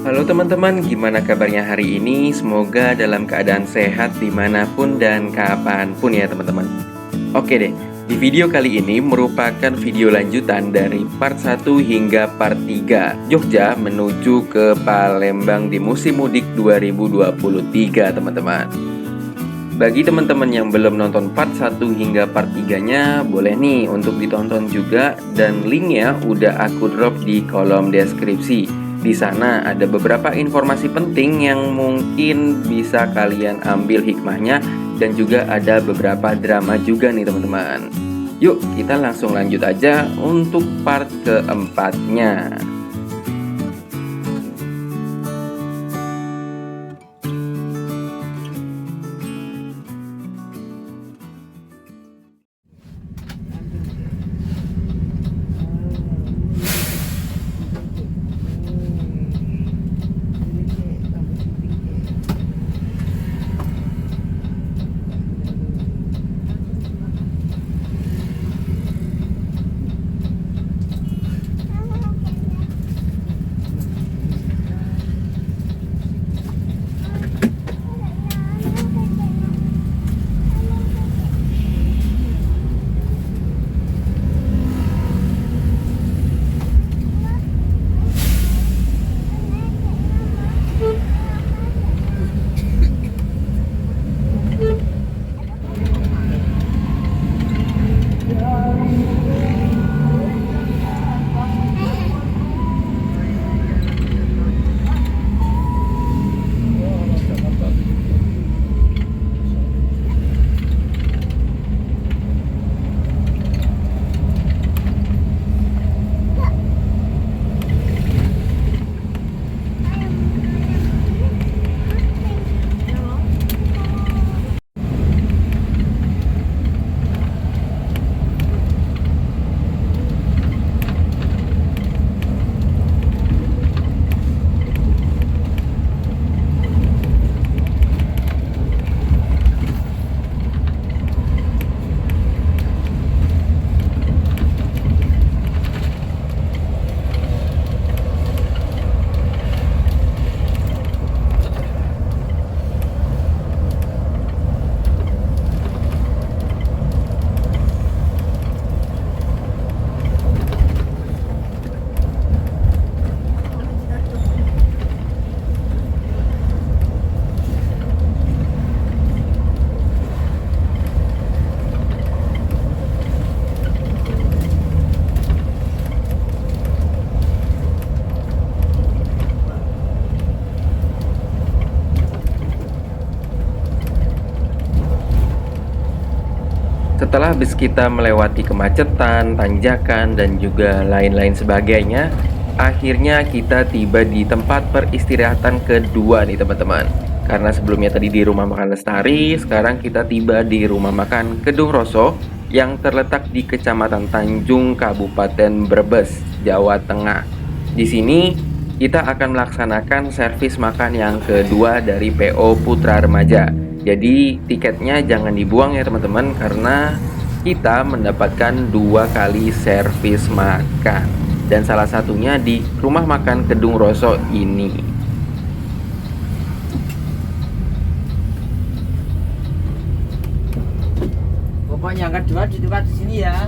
Halo teman-teman, gimana kabarnya hari ini? Semoga dalam keadaan sehat dimanapun dan kapanpun ya teman-teman. Oke deh, di video kali ini merupakan video lanjutan dari part 1 hingga part 3 Jogja menuju ke Palembang di musim mudik 2023 teman-teman. Bagi teman-teman yang belum nonton part 1 hingga part 3-nya, boleh nih untuk ditonton juga dan linknya udah aku drop di kolom deskripsi. Di sana ada beberapa informasi penting yang mungkin bisa kalian ambil hikmahnya dan juga ada beberapa drama juga nih teman-teman. Yuk kita langsung lanjut aja untuk part keempatnya. Setelah bus kita melewati kemacetan, tanjakan, dan juga lain-lain sebagainya, akhirnya kita tiba di tempat peristirahatan kedua nih teman-teman. Karena sebelumnya tadi di Rumah Makan Lestari, sekarang kita tiba di Rumah Makan Kedung Roso yang terletak di Kecamatan Tanjung, Kabupaten Brebes, Jawa Tengah. Di sini kita akan melaksanakan servis makan yang kedua dari PO Putra Remaja. Jadi tiketnya jangan dibuang ya teman-teman, karena kita mendapatkan 2 kali servis makan dan salah satunya di Rumah Makan Kedung Roso ini. Pokoknya yang kedua di tempat di sini ya.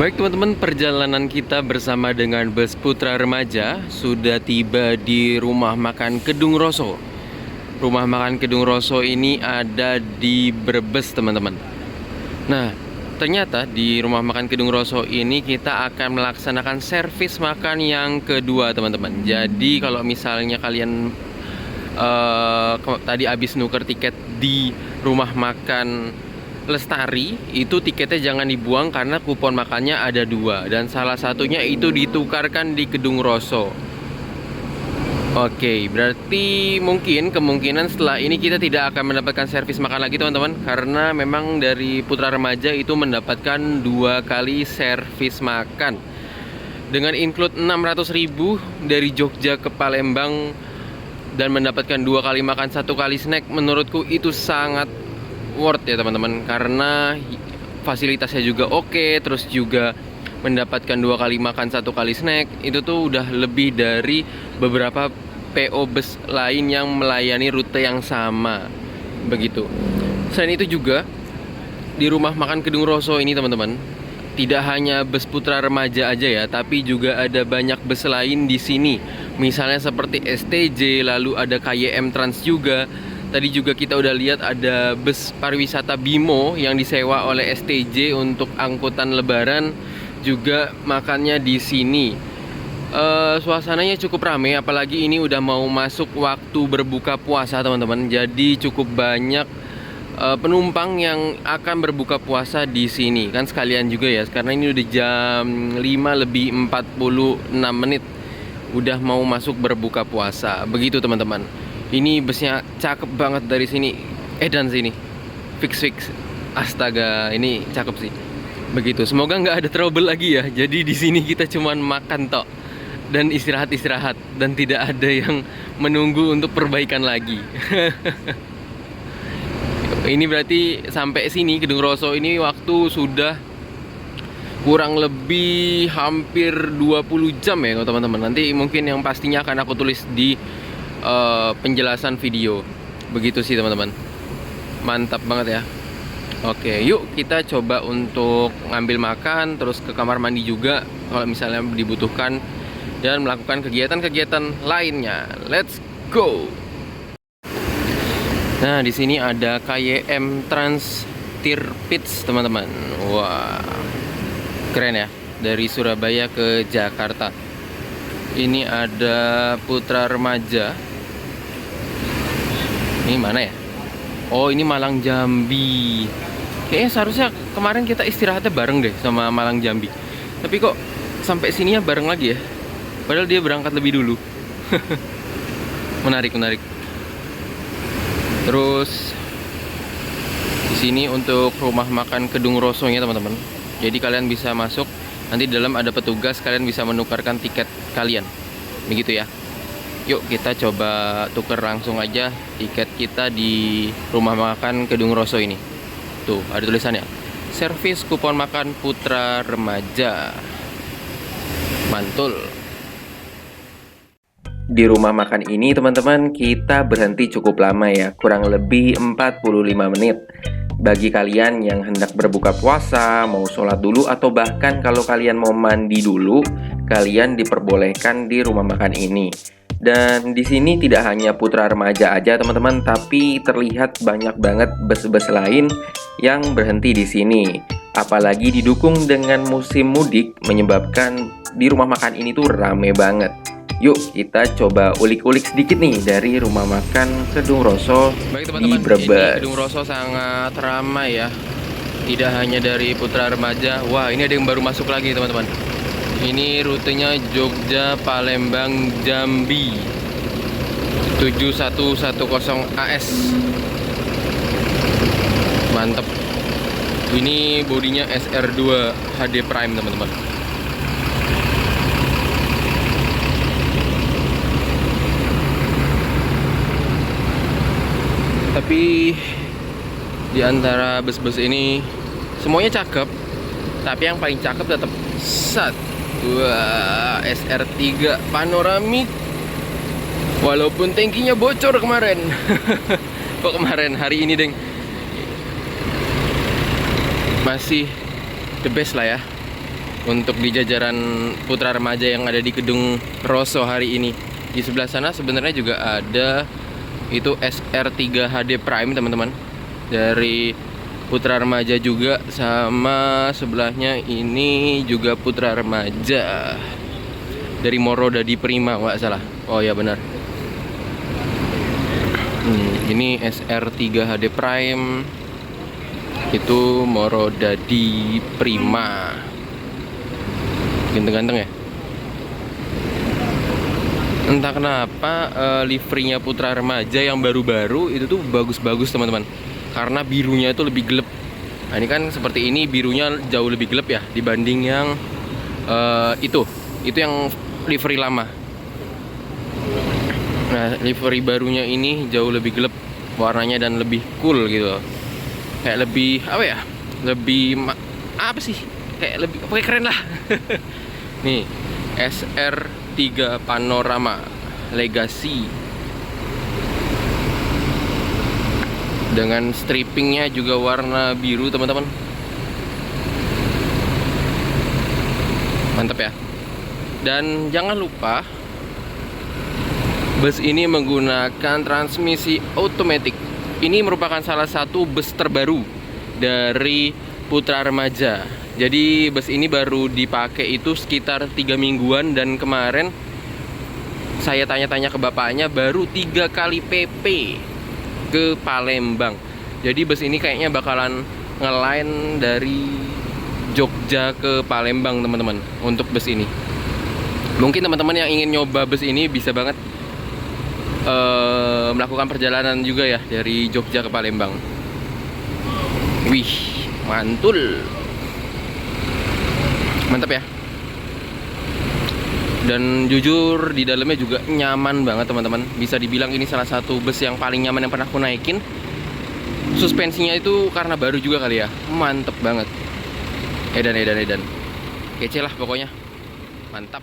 Baik teman-teman, perjalanan kita bersama dengan bus Putra Remaja sudah tiba di Rumah Makan Kedung Roso. Rumah Makan Kedung Roso ini ada di Brebes teman-teman. Nah, ternyata di Rumah Makan Kedung Roso ini kita akan melaksanakan servis makan yang kedua teman-teman. Jadi kalau misalnya kalian tadi habis nuker tiket di Rumah Makan Lestari, itu tiketnya jangan dibuang karena kupon makannya ada 2 dan salah satunya itu ditukarkan di Kedung Roso. Oke, berarti kemungkinan setelah ini kita tidak akan mendapatkan servis makan lagi teman-teman, karena memang dari Putra Remaja itu mendapatkan 2 kali servis makan dengan include 600.000 dari Jogja ke Palembang dan mendapatkan 2 kali makan, 1 kali snack. Menurutku itu sangat worth ya teman-teman, karena fasilitasnya juga oke, terus juga mendapatkan 2 kali makan, 1 kali snack. Itu tuh udah lebih dari beberapa PO bus lain yang melayani rute yang sama begitu. Selain itu juga di Rumah Makan Kedung Roso ini teman-teman, tidak hanya bus Putra Remaja aja ya, tapi juga ada banyak bus lain di sini. Misalnya seperti STJ, lalu ada KYM Trans juga. Tadi juga kita udah lihat ada bus pariwisata Bimo yang disewa oleh STJ untuk angkutan lebaran, juga makannya di sini. Suasananya cukup ramai, apalagi ini udah mau masuk waktu berbuka puasa teman-teman. Jadi cukup banyak penumpang yang akan berbuka puasa di sini. Kan sekalian juga ya, karena ini udah jam 5:46. Udah mau masuk berbuka puasa. Begitu teman-teman. Ini busnya cakep banget dari sini. Dan sini. Fix. Astaga, ini cakep sih. Begitu. Semoga nggak ada trouble lagi ya. Jadi di sini kita cuman makan tok dan istirahat dan tidak ada yang menunggu untuk perbaikan lagi. Ini berarti sampai sini Kedung Roso ini waktu sudah kurang lebih hampir 20 jam ya teman-teman. Nanti mungkin yang pastinya akan aku tulis di penjelasan video. Begitu sih teman-teman. Mantap banget ya. Oke, yuk kita coba untuk ngambil makan, terus ke kamar mandi juga kalau misalnya dibutuhkan, dan melakukan kegiatan-kegiatan lainnya. Let's go. Nah, di sini ada KYM Trans Tirpitz teman-teman. Wah, keren ya, dari Surabaya ke Jakarta. Ini ada Putra Remaja. Ini mana ya? Oh, ini Malang Jambi. Kayaknya seharusnya kemarin kita istirahatnya bareng deh sama Malang Jambi. Tapi kok sampai sininya bareng lagi ya? Padahal dia berangkat lebih dulu. Menarik. Terus di sini untuk Rumah Makan Kedung Rosonya teman-teman. Jadi kalian bisa masuk. Nanti di dalam ada petugas, kalian bisa menukarkan tiket kalian. Begitu ya. Yuk kita coba tuker langsung aja tiket kita di Rumah Makan Kedung Roso ini. Tuh, ada tulisannya. Servis kupon makan Putra Remaja. Mantul. Di rumah makan ini teman-teman kita berhenti cukup lama ya, kurang lebih 45 menit. Bagi kalian yang hendak berbuka puasa, mau sholat dulu, atau bahkan kalau kalian mau mandi dulu, kalian diperbolehkan di rumah makan ini. Dan di sini tidak hanya Putra Remaja aja teman-teman, tapi terlihat banyak banget bus-bus lain yang berhenti di sini. Apalagi didukung dengan musim mudik, menyebabkan di rumah makan ini tuh rame banget. Yuk kita coba ulik-ulik sedikit nih dari Rumah Makan Kedung Roso. Baik teman-teman, di Brebes. Ini Kedung Roso sangat ramai ya. Tidak hanya dari Putra Remaja. Wah, ini ada yang baru masuk lagi teman-teman. Ini rutenya Jogja, Palembang, Jambi 7110 AS. Mantep. Ini bodinya SR2 HD Prime teman-teman. Tapi di antara bus-bus ini semuanya cakep, tapi yang paling cakep tetap SR3 panoramik. Walaupun tangkinya bocor kemarin. Kok kemarin, hari ini deng masih the best lah ya. untuk di jajaran Putra Remaja yang ada di Gedung Rosso hari ini. Di sebelah sana sebenarnya juga ada itu SR3 HD Prime teman-teman, dari Putra Remaja juga, sama sebelahnya ini juga Putra Remaja dari Moro Dadi Prima nggak salah. Oh ya benar. Ini SR3 HD Prime, itu Moro Dadi Prima. Ganteng-ganteng ya. Entah kenapa liverynya Putra Remaja yang baru-baru itu tuh bagus-bagus teman-teman, karena birunya itu lebih gelap. Nah ini kan seperti ini, birunya jauh lebih gelap ya dibanding yang itu yang livery lama. Nah livery barunya ini jauh lebih gelap warnanya dan lebih cool gitu, kayak lebih apa ya, lebih apa sih, kayak lebih pokoknya keren lah. Nih SR3 Panorama Legacy dengan stripingnya juga warna biru teman-teman, mantap ya. Dan jangan lupa bus ini menggunakan transmisi otomatis. Ini merupakan salah satu bus terbaru dari Putra Remaja. Jadi bus ini baru dipakai itu sekitar 3 mingguan, dan kemarin saya tanya-tanya ke bapaknya baru 3 kali PP ke Palembang. Jadi bus ini kayaknya bakalan ngeline dari Jogja ke Palembang teman-teman untuk bus ini. Mungkin teman-teman yang ingin nyoba bus ini bisa banget melakukan perjalanan juga ya dari Jogja ke Palembang. Wih, mantul. Mantap ya. Dan jujur di dalamnya juga nyaman banget teman-teman. Bisa dibilang ini salah satu bus yang paling nyaman yang pernah aku naikin. Suspensinya itu karena baru juga kali ya. Mantep banget. Edan. Kece lah pokoknya. Mantap.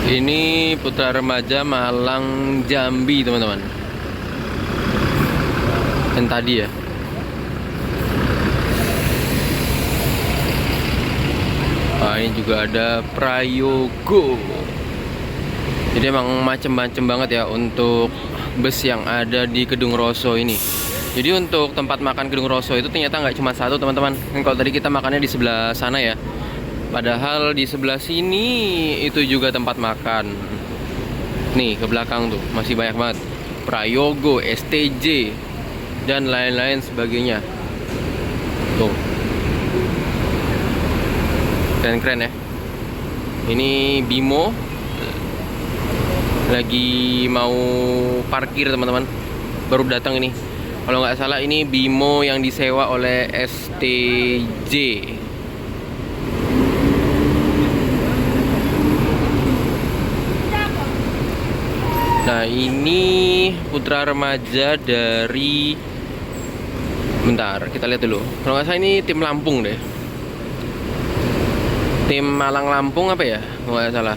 Ini Putra Remaja Malang Jambi teman-teman. Yang tadi ya. Nah, ini juga ada Prayogo. Jadi emang macem-macem banget ya untuk bus yang ada di Gedung Rosso ini. Jadi untuk tempat makan Gedung Rosso itu ternyata nggak cuma satu teman-teman. Kalau tadi kita makannya di sebelah sana ya, padahal di sebelah sini itu juga tempat makan. Nih ke belakang tuh masih banyak banget. Prayogo, STJ, dan lain-lain sebagainya. Tuh. Keren-keren ya. Ini Bimo lagi mau parkir teman-teman. Baru datang ini. Kalau nggak salah ini Bimo yang disewa oleh STJ. Nah ini Putra Remaja dari, bentar kita lihat dulu. Kalau nggak salah ini tim Lampung deh, tim Malang Lampung apa ya, kalau nggak salah.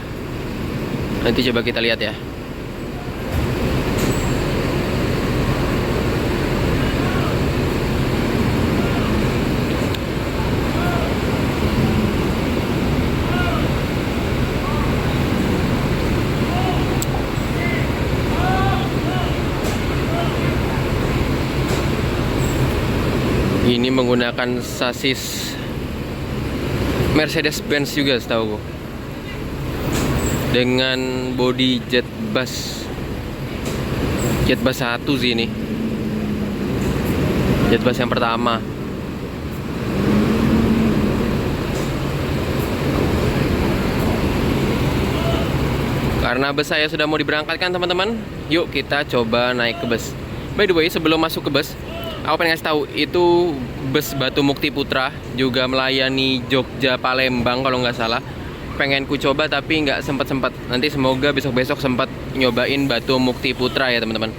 Nanti coba kita lihat ya. Ini menggunakan sasis Mercedes-Benz juga setahu gue. dengan bodi jet bus 1 sih ini. Jet bus yang pertama. Karena bus saya sudah mau diberangkatkan teman-teman, yuk kita coba naik ke bus. By the way, sebelum masuk ke bus, aku pengen ngasih tahu itu bus Batu Mukti Putra juga melayani Jogja Palembang kalau nggak salah. Pengen ku coba tapi nggak sempat. Nanti semoga besok-besok sempat nyobain Batu Mukti Putra ya teman-teman.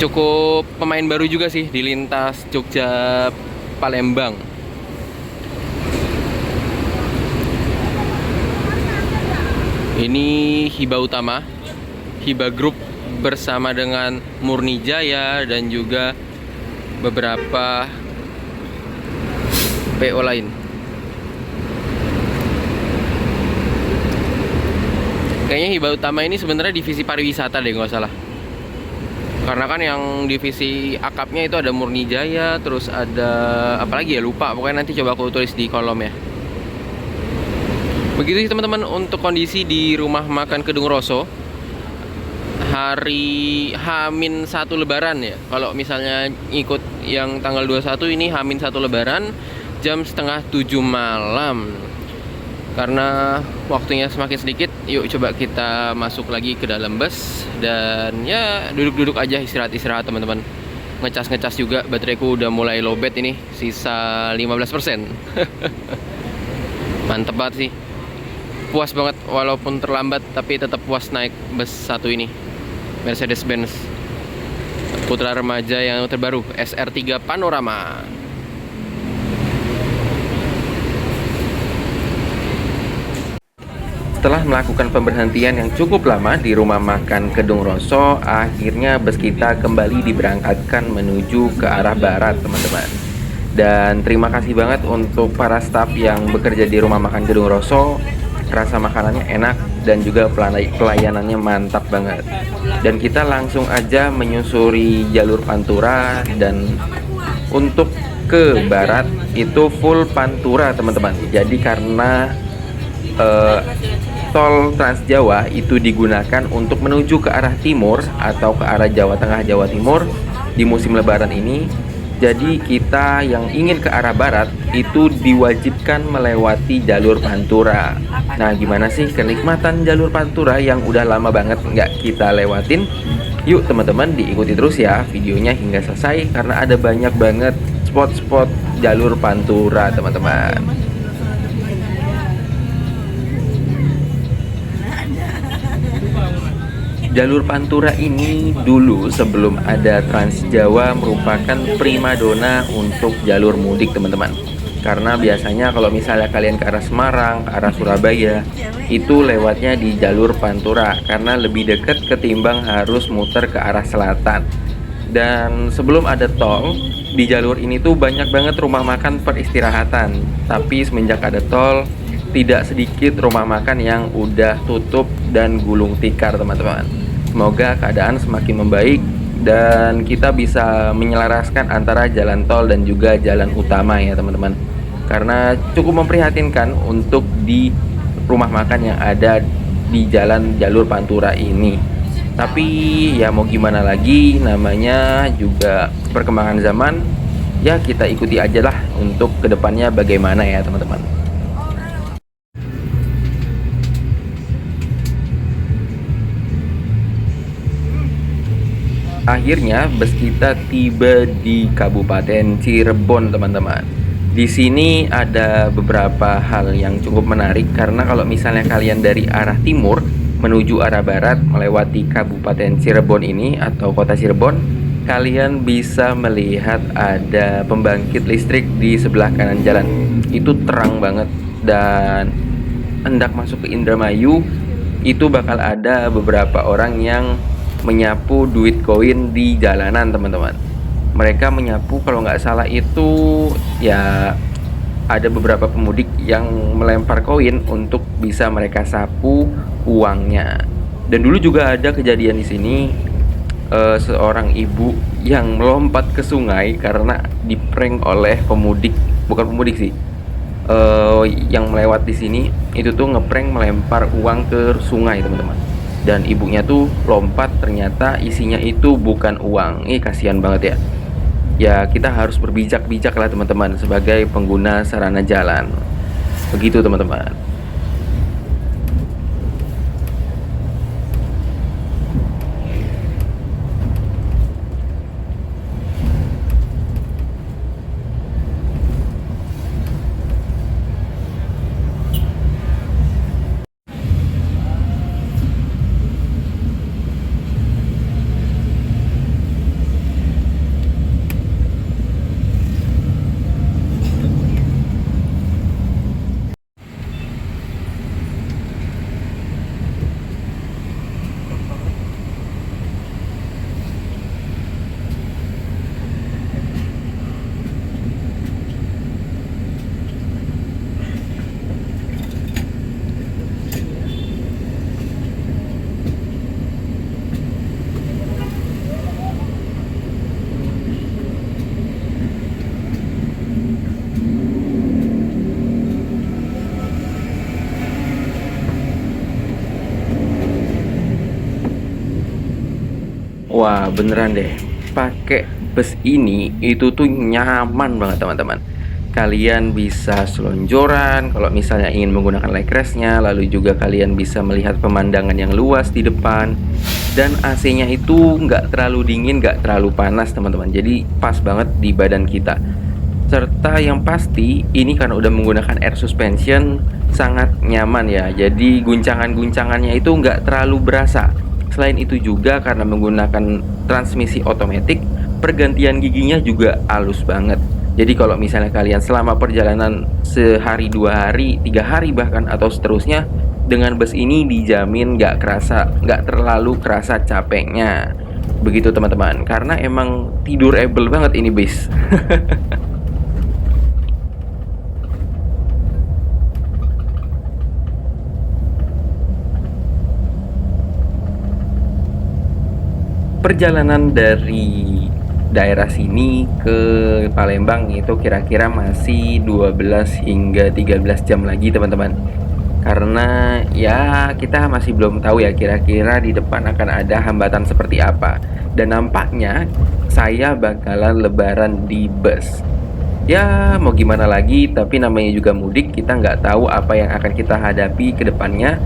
Cukup pemain baru juga sih di lintas Jogja Palembang. Ini Hiba Utama, Hiba Group bersama dengan Murni Jaya dan juga beberapa PO lain. Kayaknya Hiba Utama ini sebenarnya divisi pariwisata deh, nggak salah. Karena kan yang divisi akapnya itu ada Murni Jaya, terus ada apalagi ya, lupa. Pokoknya nanti coba aku tulis di kolom ya. Begitu sih teman-teman untuk kondisi di rumah makan Kedung Roso hari H-1 Lebaran ya. Kalau misalnya ikut yang tanggal 21 ini H-1 Lebaran jam setengah 7 malam. Karena waktunya semakin sedikit, yuk coba kita masuk lagi ke dalam bus. Dan ya duduk-duduk aja, istirahat-istirahat teman-teman. Ngecas-ngecas juga, bateraiku udah mulai lowbat ini, sisa 15%. Mantep banget sih. Puas banget walaupun terlambat, tapi tetap puas naik bus satu ini, Mercedes-Benz Putra Remaja yang terbaru SR3 Panorama. Setelah melakukan pemberhentian yang cukup lama di rumah makan Kedung Roso, akhirnya bus kita kembali diberangkatkan menuju ke arah barat teman-teman. Dan terima kasih banget untuk para staf yang bekerja di rumah makan Kedung Roso. Rasa makanannya enak dan juga pelayanannya mantap banget. Dan kita langsung aja menyusuri jalur Pantura, dan untuk ke barat itu full Pantura teman-teman. Jadi karena tol Trans Jawa itu digunakan untuk menuju ke arah timur atau ke arah Jawa Tengah, Jawa Timur di musim Lebaran ini. Jadi kita yang ingin ke arah barat itu diwajibkan melewati jalur Pantura. Nah, gimana sih kenikmatan jalur Pantura yang udah lama banget nggak kita lewatin? Yuk teman-teman diikuti terus ya videonya hingga selesai, karena ada banyak banget spot-spot jalur Pantura teman-teman. Jalur Pantura ini dulu sebelum ada Trans Jawa merupakan primadona untuk jalur mudik teman-teman. Karena biasanya kalau misalnya kalian ke arah Semarang, ke arah Surabaya, itu lewatnya di jalur Pantura karena lebih dekat ketimbang harus muter ke arah selatan. Dan sebelum ada tol, di jalur ini tuh banyak banget rumah makan peristirahatan. Tapi semenjak ada tol, tidak sedikit rumah makan yang udah tutup dan gulung tikar teman-teman. Semoga keadaan semakin membaik dan kita bisa menyelaraskan antara jalan tol dan juga jalan utama ya teman-teman. Karena cukup memprihatinkan untuk di rumah makan yang ada di jalan jalur Pantura ini. Tapi ya mau gimana lagi, namanya juga perkembangan zaman. Ya kita ikuti aja lah untuk kedepannya bagaimana ya teman-teman. Akhirnya bus kita tiba di Kabupaten Cirebon teman-teman. Di sini ada beberapa hal yang cukup menarik, karena kalau misalnya kalian dari arah timur menuju arah barat melewati Kabupaten Cirebon ini atau kota Cirebon, kalian bisa melihat ada pembangkit listrik di sebelah kanan jalan. Itu terang banget, dan hendak masuk ke Indramayu itu bakal ada beberapa orang yang menyapu duit koin di jalanan teman-teman. Mereka menyapu, kalau nggak salah itu ya ada beberapa pemudik yang melempar koin untuk bisa mereka sapu uangnya. Dan dulu juga ada kejadian di sini, seorang ibu yang melompat ke sungai karena diprank oleh pemudik, bukan pemudik sih, yang melewat di sini. itu tuh ngeprank melempar uang ke sungai teman-teman. Dan ibunya tuh lompat, ternyata isinya itu bukan uang. Kasihan banget ya. Ya kita harus berbijak-bijak lah teman-teman sebagai pengguna sarana jalan. Begitu teman-teman. Wah beneran deh, pakai bus ini itu tuh nyaman banget teman-teman. Kalian bisa selonjoran kalau misalnya ingin menggunakan leg restnya, lalu juga kalian bisa melihat pemandangan yang luas di depan. Dan AC-nya itu nggak terlalu dingin, nggak terlalu panas teman-teman. Jadi pas banget di badan kita. Serta yang pasti ini karena udah menggunakan air suspension sangat nyaman ya. Jadi guncangan-guncangannya itu nggak terlalu berasa. Selain itu juga karena menggunakan transmisi otomatis, pergantian giginya juga halus banget. Jadi kalau misalnya kalian selama perjalanan sehari, 2 hari, 3 hari bahkan atau seterusnya, dengan bus ini dijamin nggak terlalu kerasa capeknya. Begitu teman-teman, karena emang tidurable banget ini bis. Perjalanan dari daerah sini ke Palembang itu kira-kira masih 12 hingga 13 jam lagi teman-teman. Karena ya kita masih belum tahu ya kira-kira di depan akan ada hambatan seperti apa. Dan nampaknya saya bakalan lebaran di bus. Ya mau gimana lagi, tapi namanya juga mudik, kita nggak tahu apa yang akan kita hadapi ke depannya.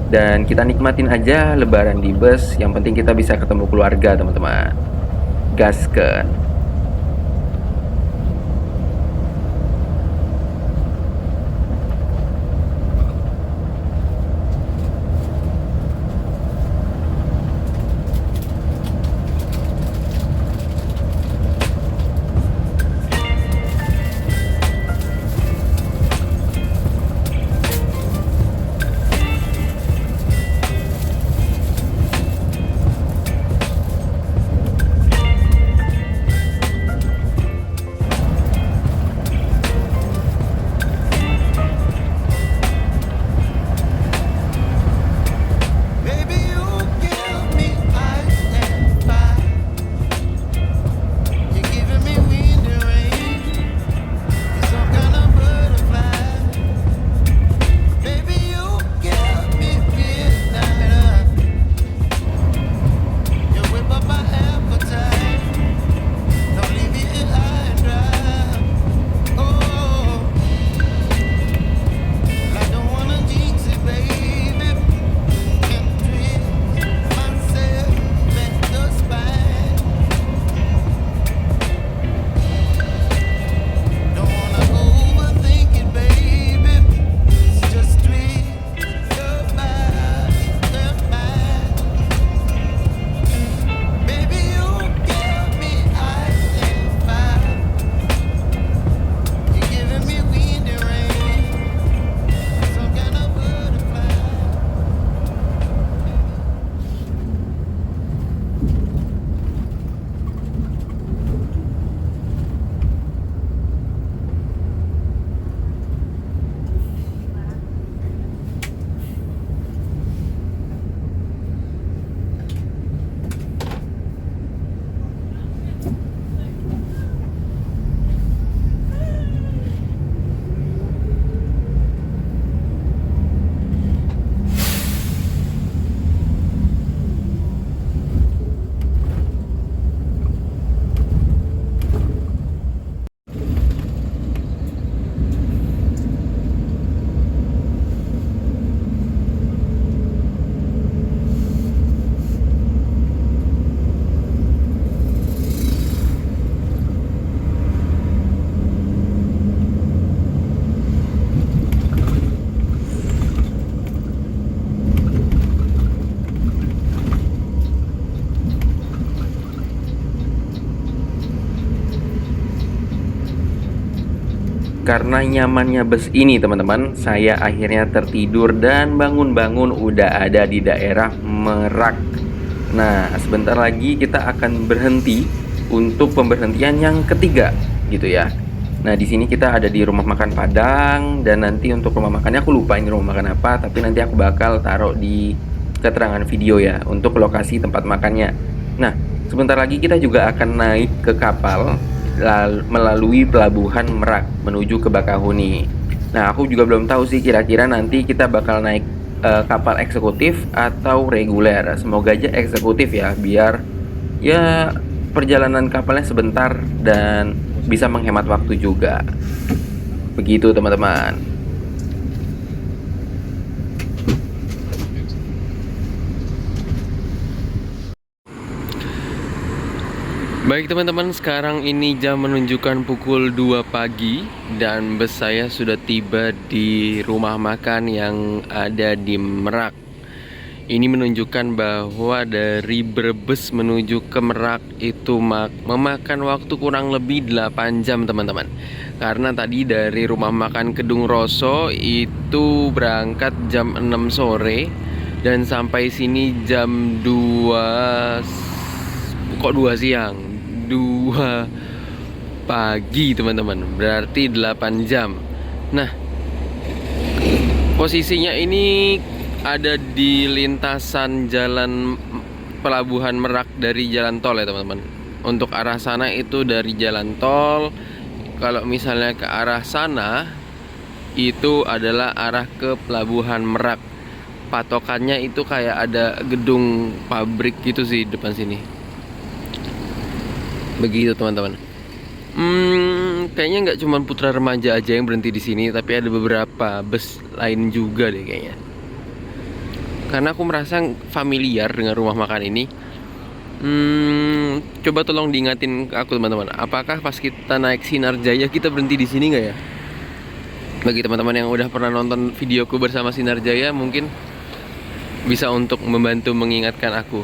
Dan kita nikmatin aja lebaran di bus. Yang penting kita bisa ketemu keluarga teman-teman. Gaskeun. Karena nyamannya bus ini teman-teman, saya akhirnya tertidur dan bangun-bangun udah ada di daerah Merak. Nah, sebentar lagi kita akan berhenti untuk pemberhentian yang ketiga gitu ya. Nah, di sini kita ada di rumah makan Padang, dan nanti untuk rumah makannya aku lupa ini rumah makan apa, tapi nanti aku bakal taruh di keterangan video ya untuk lokasi tempat makannya. Nah, sebentar lagi kita juga akan naik ke kapal melalui pelabuhan Merak menuju ke Bakahuni. Nah, aku juga belum tahu sih kira-kira nanti kita bakal naik kapal eksekutif atau reguler. Semoga aja eksekutif ya, biar ya perjalanan kapalnya sebentar dan bisa menghemat waktu juga. Begitu teman-teman. Baik teman-teman, sekarang ini jam menunjukkan pukul 2 pagi dan bus saya sudah tiba di rumah makan yang ada di Merak. Ini menunjukkan bahwa dari Brebes menuju ke Merak itu memakan waktu kurang lebih 8 jam teman-teman. Karena tadi dari rumah makan Kedung Roso itu berangkat jam 6 sore dan sampai sini jam 2 siang, 2 pagi teman-teman, berarti 8 jam. Nah, posisinya ini ada di lintasan jalan pelabuhan Merak dari jalan tol ya teman-teman. Untuk arah sana itu dari jalan tol. Kalau misalnya ke arah sana itu adalah arah ke pelabuhan Merak. Patokannya itu kayak ada gedung pabrik gitu sih depan sini. Begitu teman-teman. Kayaknya nggak cuma Putra Remaja aja yang berhenti di sini, tapi ada beberapa bus lain juga deh kayaknya. Karena aku merasa familiar dengan rumah makan ini. Coba tolong diingatin ke aku teman-teman. Apakah pas kita naik Sinar Jaya kita berhenti di sini nggak ya? Bagi teman-teman yang udah pernah nonton videoku bersama Sinar Jaya, mungkin bisa untuk membantu mengingatkan aku.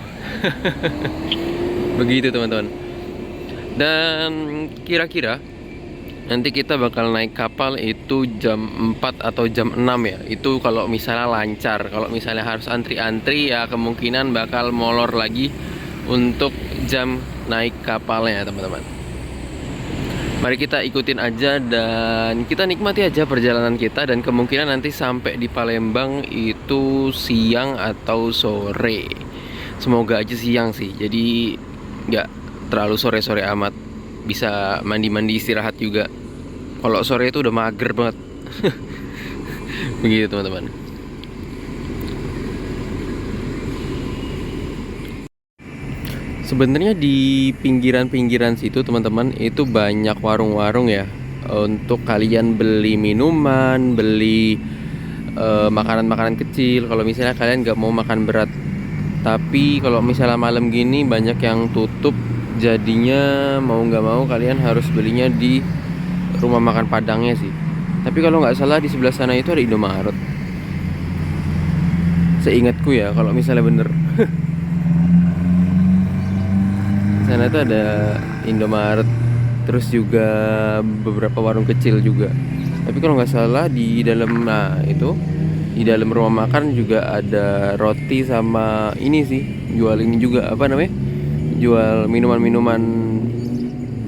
Begitu teman-teman. Dan kira-kira nanti kita bakal naik kapal itu jam 4 atau jam 6 ya. Itu kalau misalnya lancar. Kalau misalnya harus antri-antri ya kemungkinan bakal molor lagi untuk jam naik kapalnya teman-teman. Mari kita ikutin aja dan kita nikmati aja perjalanan kita. Dan kemungkinan nanti sampai di Palembang itu siang atau sore. Semoga aja siang sih, jadi nggak terlalu sore-sore amat. Bisa mandi-mandi istirahat juga. Kalau sore itu udah mager banget. Begitu teman-teman. Sebenarnya di pinggiran-pinggiran situ teman-teman itu banyak warung-warung ya, untuk kalian beli minuman, beli makanan-makanan kecil. Kalau misalnya kalian nggak mau makan berat. Tapi kalau misalnya malam gini banyak yang tutup, jadinya mau nggak mau kalian harus belinya di rumah makan Padangnya sih. Tapi kalau nggak salah di sebelah sana itu ada Indomaret. Seingatku ya, kalau misalnya bener. Di sana itu ada Indomaret, terus juga beberapa warung kecil juga. Tapi kalau nggak salah di dalam, nah itu di dalam rumah makan juga ada roti sama ini sih, jual ini juga apa namanya? Jual minuman-minuman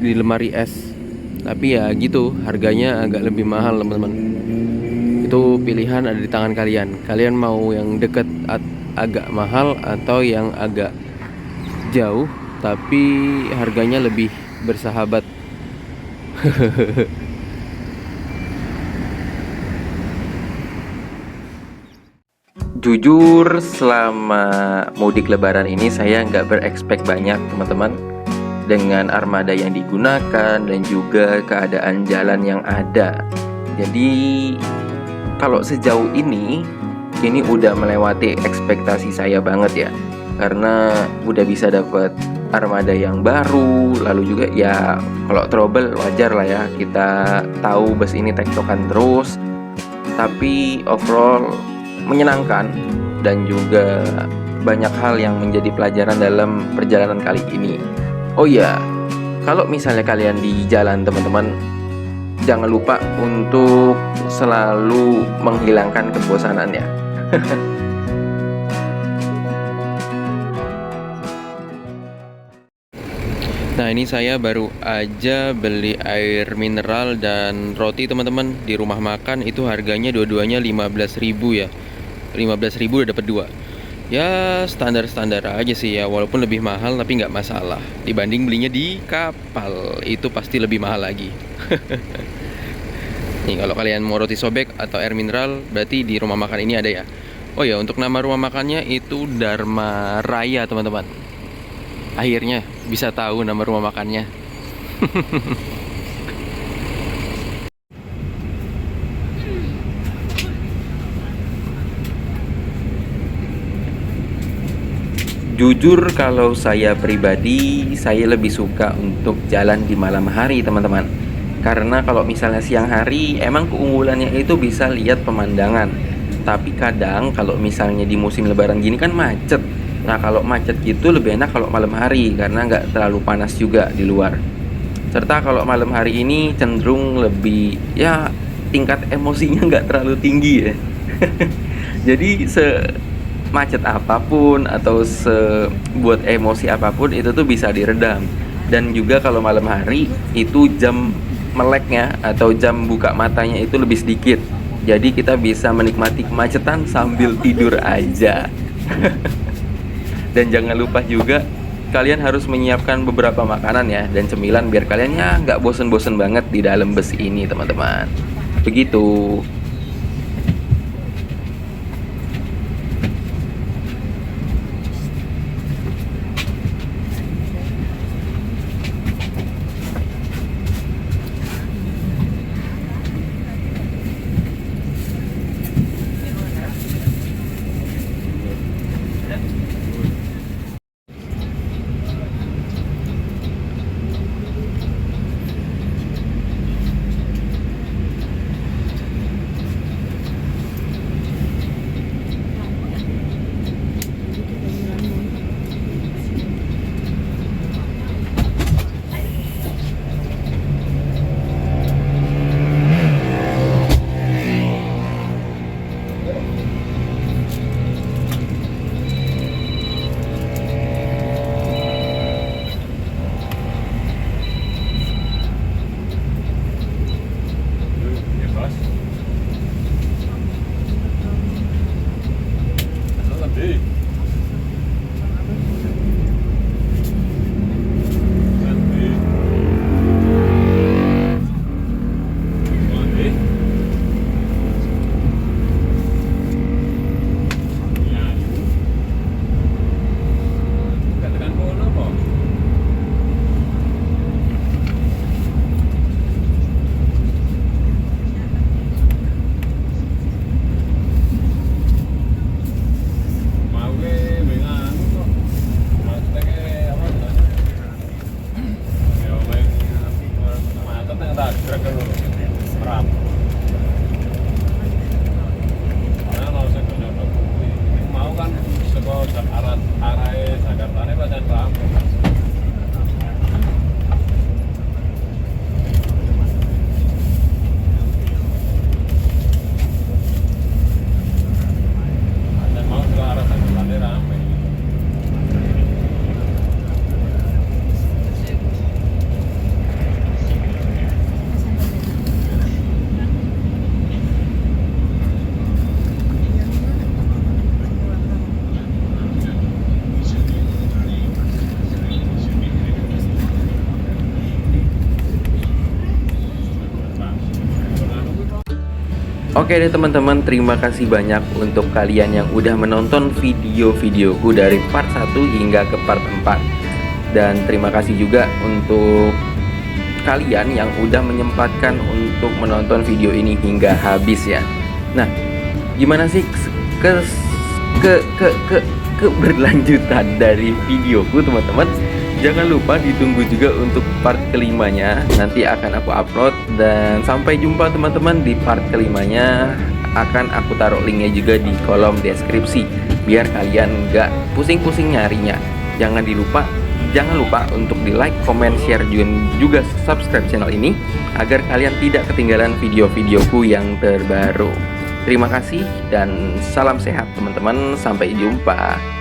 di lemari es. Tapi ya gitu, harganya agak lebih mahal teman-teman. Itu pilihan ada di tangan kalian. Kalian mau yang deket agak mahal atau yang agak jauh tapi harganya lebih bersahabat. Jujur selama mudik lebaran ini saya nggak berekspek banyak teman-teman, dengan armada yang digunakan dan juga keadaan jalan yang ada. Jadi kalau sejauh ini udah melewati ekspektasi saya banget ya, karena udah bisa dapat armada yang baru. Lalu juga ya kalau trouble wajar lah ya, kita tahu bus ini tektokan terus. Tapi overall menyenangkan dan juga banyak hal yang menjadi pelajaran dalam perjalanan kali ini. Oh iya, kalau misalnya kalian di jalan teman-teman, jangan lupa untuk selalu menghilangkan kebosanan ya. Nah, ini saya baru aja beli air mineral dan roti teman-teman. Di rumah makan itu harganya dua-duanya 15.000 ya. 15.000 udah dapat dua. Ya standar-standar aja sih ya, walaupun lebih mahal tapi nggak masalah. Dibanding belinya di kapal, itu pasti lebih mahal lagi. Nih kalau kalian mau roti sobek atau air mineral, berarti di rumah makan ini ada ya. Oh ya, untuk nama rumah makannya itu Dharma Raya teman-teman. Akhirnya bisa tahu nama rumah makannya. Jujur kalau saya pribadi, saya lebih suka untuk jalan di malam hari teman-teman. Karena kalau misalnya siang hari, emang keunggulannya itu bisa lihat pemandangan. Tapi kadang kalau misalnya di musim lebaran gini kan macet. Nah kalau macet gitu lebih enak kalau malam hari, karena nggak terlalu panas juga di luar. Serta kalau malam hari ini cenderung lebih, ya tingkat emosinya nggak terlalu tinggi ya. Jadi macet apapun atau sebuat emosi apapun itu tuh bisa diredam. Dan juga kalau malam hari itu jam meleknya atau jam buka matanya itu lebih sedikit, jadi kita bisa menikmati kemacetan sambil tidur aja. Dan jangan lupa juga kalian harus menyiapkan beberapa makanan ya dan cemilan biar kalian ya nggak bosen-bosen banget di dalam bus ini teman-teman. Begitu. Oke deh teman-teman, terima kasih banyak untuk kalian yang udah menonton video-videoku dari part 1 hingga ke part 4. Dan terima kasih juga untuk kalian yang udah menyempatkan untuk menonton video ini hingga habis ya. Nah, gimana sih keberlanjutan dari videoku teman-teman? Jangan lupa ditunggu juga untuk part kelimanya. Nanti akan aku upload. Dan sampai jumpa teman-teman di part kelimanya. Akan aku taruh linknya juga di kolom deskripsi, biar kalian nggak pusing-pusing nyarinya. Jangan dilupa Jangan lupa untuk di like, comment, share, juga subscribe channel ini agar kalian tidak ketinggalan video-videoku yang terbaru. Terima kasih dan salam sehat teman-teman, sampai jumpa.